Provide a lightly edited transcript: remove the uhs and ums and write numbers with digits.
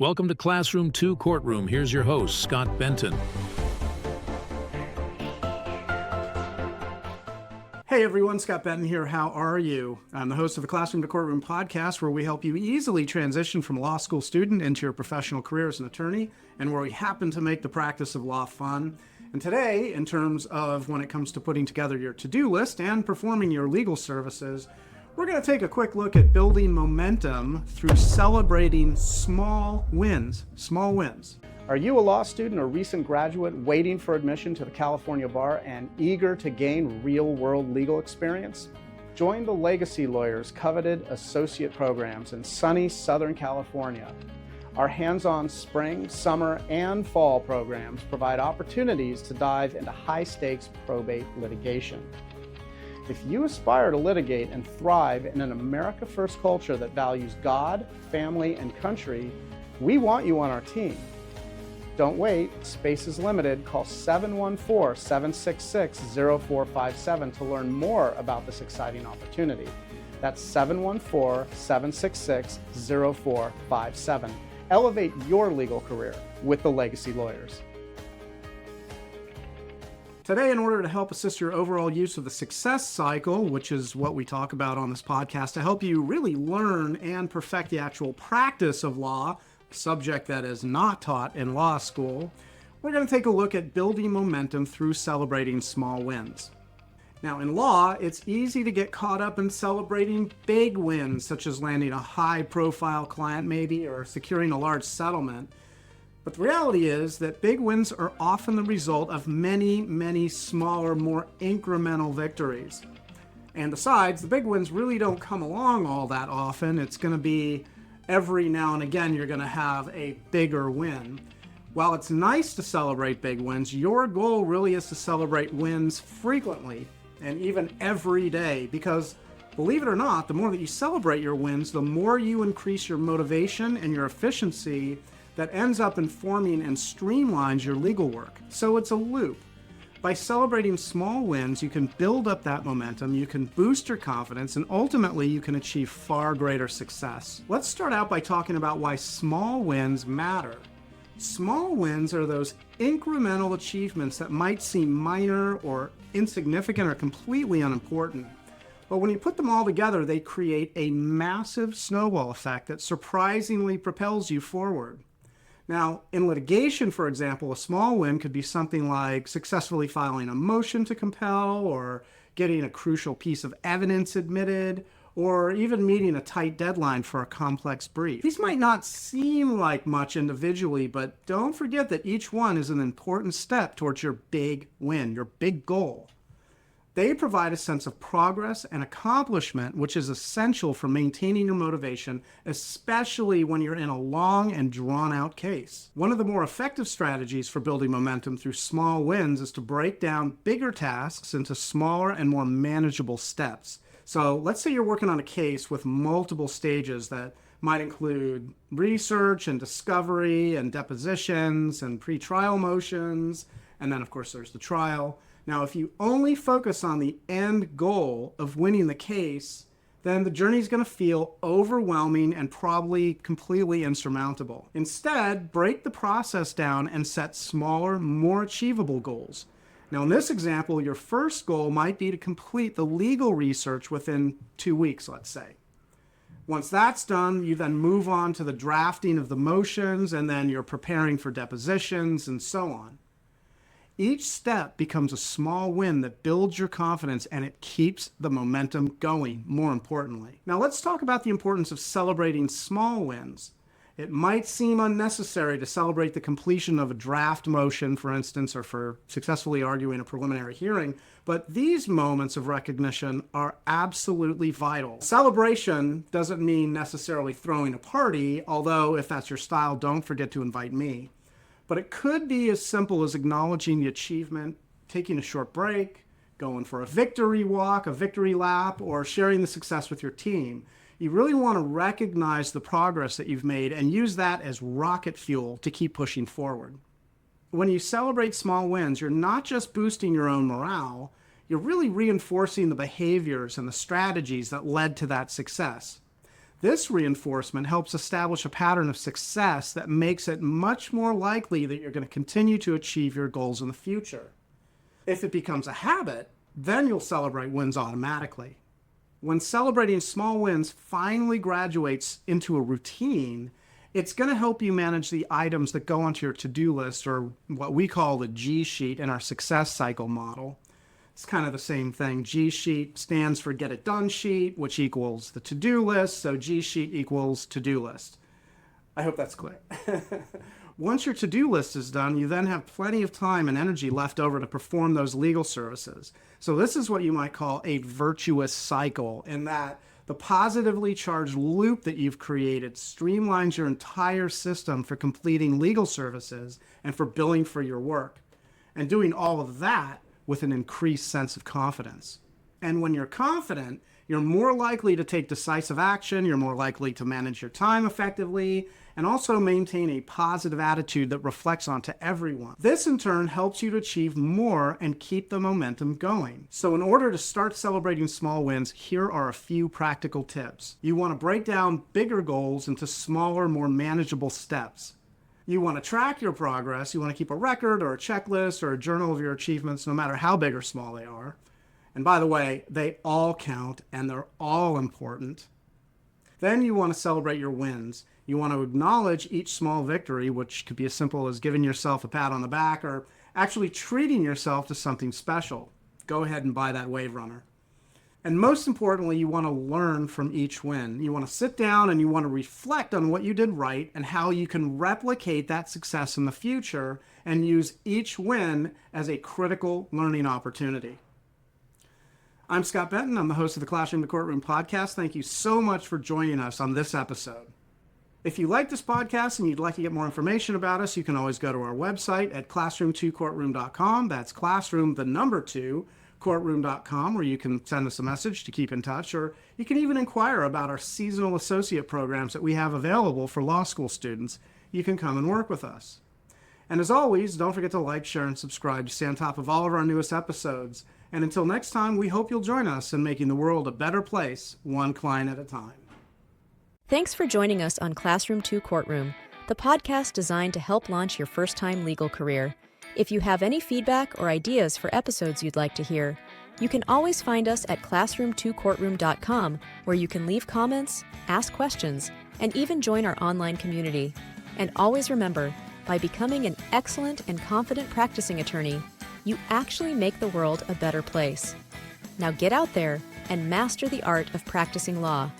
Welcome to Classroom 2 Courtroom. Here's your host, Scott Benton. Hey everyone, Scott Benton here. How are you? I'm the host of the Classroom to Courtroom podcast, where we help you easily transition from a law school student into your professional career as an attorney, and where we happen to make the practice of law fun. And today, in terms of when it comes to putting together your to-do list and performing your legal services, we're going to take a quick look at building momentum through celebrating small wins. Small wins. Are you a law student or recent graduate waiting for admission to the California bar and eager to gain real-world legal experience? Join the Legacy Lawyers' coveted associate programs in sunny Southern California. Our hands-on spring, summer, and fall programs provide opportunities to dive into high-stakes probate litigation. If you aspire to litigate and thrive in an America First culture that values God, family, and country, we want you on our team. Don't wait, space is limited. Call 714-766-0457 to learn more about this exciting opportunity. That's 714-766-0457. Elevate your legal career with the Legacy Lawyers. Today, in order to help assist your overall use of the success cycle, which is what we talk about on this podcast, to help you really learn and perfect the actual practice of law, a subject that is not taught in law school, we're going to take a look at building momentum through celebrating small wins. Now, in law, it's easy to get caught up in celebrating big wins, such as landing a high-profile client maybe, or securing a large settlement. But the reality is that big wins are often the result of many, many smaller, more incremental victories. And besides, the big wins really don't come along all that often. It's going to be every now and again you're going to have a bigger win. While it's nice to celebrate big wins, your goal really is to celebrate wins frequently and even every day, because believe it or not, the more that you celebrate your wins, the more you increase your motivation and your efficiency that ends up informing and streamlines your legal work. So it's a loop. By celebrating small wins, you can build up that momentum, you can boost your confidence, and ultimately you can achieve far greater success. Let's start out by talking about why small wins matter. Small wins are those incremental achievements that might seem minor or insignificant or completely unimportant. But when you put them all together, they create a massive snowball effect that surprisingly propels you forward. Now, in litigation, for example, a small win could be something like successfully filing a motion to compel, or getting a crucial piece of evidence admitted, or even meeting a tight deadline for a complex brief. These might not seem like much individually, but don't forget that each one is an important step towards your big win, your big goal. They provide a sense of progress and accomplishment, which is essential for maintaining your motivation, especially when you're in a long and drawn-out case. One of the more effective strategies for building momentum through small wins is to break down bigger tasks into smaller and more manageable steps. So let's say you're working on a case with multiple stages that might include research and discovery and depositions and pretrial motions, and then of course there's the trial. Now, if you only focus on the end goal of winning the case, then the journey is going to feel overwhelming and probably completely insurmountable. Instead, break the process down and set smaller, more achievable goals. Now, in this example, your first goal might be to complete the legal research within 2 weeks, let's say. Once that's done, you then move on to the drafting of the motions, and then you're preparing for depositions and so on. Each step becomes a small win that builds your confidence, and it keeps the momentum going, more importantly. Now let's talk about the importance of celebrating small wins. It might seem unnecessary to celebrate the completion of a draft motion, for instance, or for successfully arguing a preliminary hearing, but these moments of recognition are absolutely vital. Celebration doesn't mean necessarily throwing a party, although if that's your style, don't forget to invite me. But it could be as simple as acknowledging the achievement, taking a short break, going for a victory walk, a victory lap, or sharing the success with your team. You really want to recognize the progress that you've made and use that as rocket fuel to keep pushing forward. When you celebrate small wins, you're not just boosting your own morale, you're really reinforcing the behaviors and the strategies that led to that success. This reinforcement helps establish a pattern of success that makes it much more likely that you're going to continue to achieve your goals in the future. If it becomes a habit, then you'll celebrate wins automatically. When celebrating small wins finally graduates into a routine, it's going to help you manage the items that go onto your to-do list, or what we call the G sheet in our success cycle model. It's kind of the same thing. G sheet stands for get it done sheet, which equals the to-do list. So G sheet equals to-do list. I hope that's clear. Once your to-do list is done, you then have plenty of time and energy left over to perform those legal services. So this is what you might call a virtuous cycle, in that the positively charged loop that you've created streamlines your entire system for completing legal services and for billing for your work, and doing all of that with an increased sense of confidence. And when you're confident, you're more likely to take decisive action, you're more likely to manage your time effectively, and also maintain a positive attitude that reflects onto everyone. This in turn helps you to achieve more and keep the momentum going. So in order to start celebrating small wins, here are a few practical tips. You want to break down bigger goals into smaller, more manageable steps. You want to track your progress. You want to keep a record or a checklist or a journal of your achievements, no matter how big or small they are. And by the way, they all count and they're all important. Then you want to celebrate your wins. You want to acknowledge each small victory, which could be as simple as giving yourself a pat on the back or actually treating yourself to something special. Go ahead and buy that Wave Runner. And most importantly, you want to learn from each win. You want to sit down and you want to reflect on what you did right and how you can replicate that success in the future and use each win as a critical learning opportunity. I'm Scott Benton. I'm the host of the Classroom to Courtroom podcast. Thank you so much for joining us on this episode. If you like this podcast and you'd like to get more information about us, you can always go to our website at classroom2courtroom.com. That's classroom, the number 2, courtroom.com, where you can send us a message to keep in touch, or you can even inquire about our seasonal associate programs that we have available for law school students. You can come and work with us. And as always, don't forget to like, share, and subscribe to stay on top of all of our newest episodes. And until next time, we hope you'll join us in making the world a better place, one client at a time. Thanks for joining us on Classroom 2 Courtroom, the podcast designed to help launch your first-time legal career. If you have any feedback or ideas for episodes you'd like to hear, you can always find us at classroom2courtroom.com, where you can leave comments, ask questions, and even join our online community. And always remember, by becoming an excellent and confident practicing attorney, you actually make the world a better place. Now get out there and master the art of practicing law.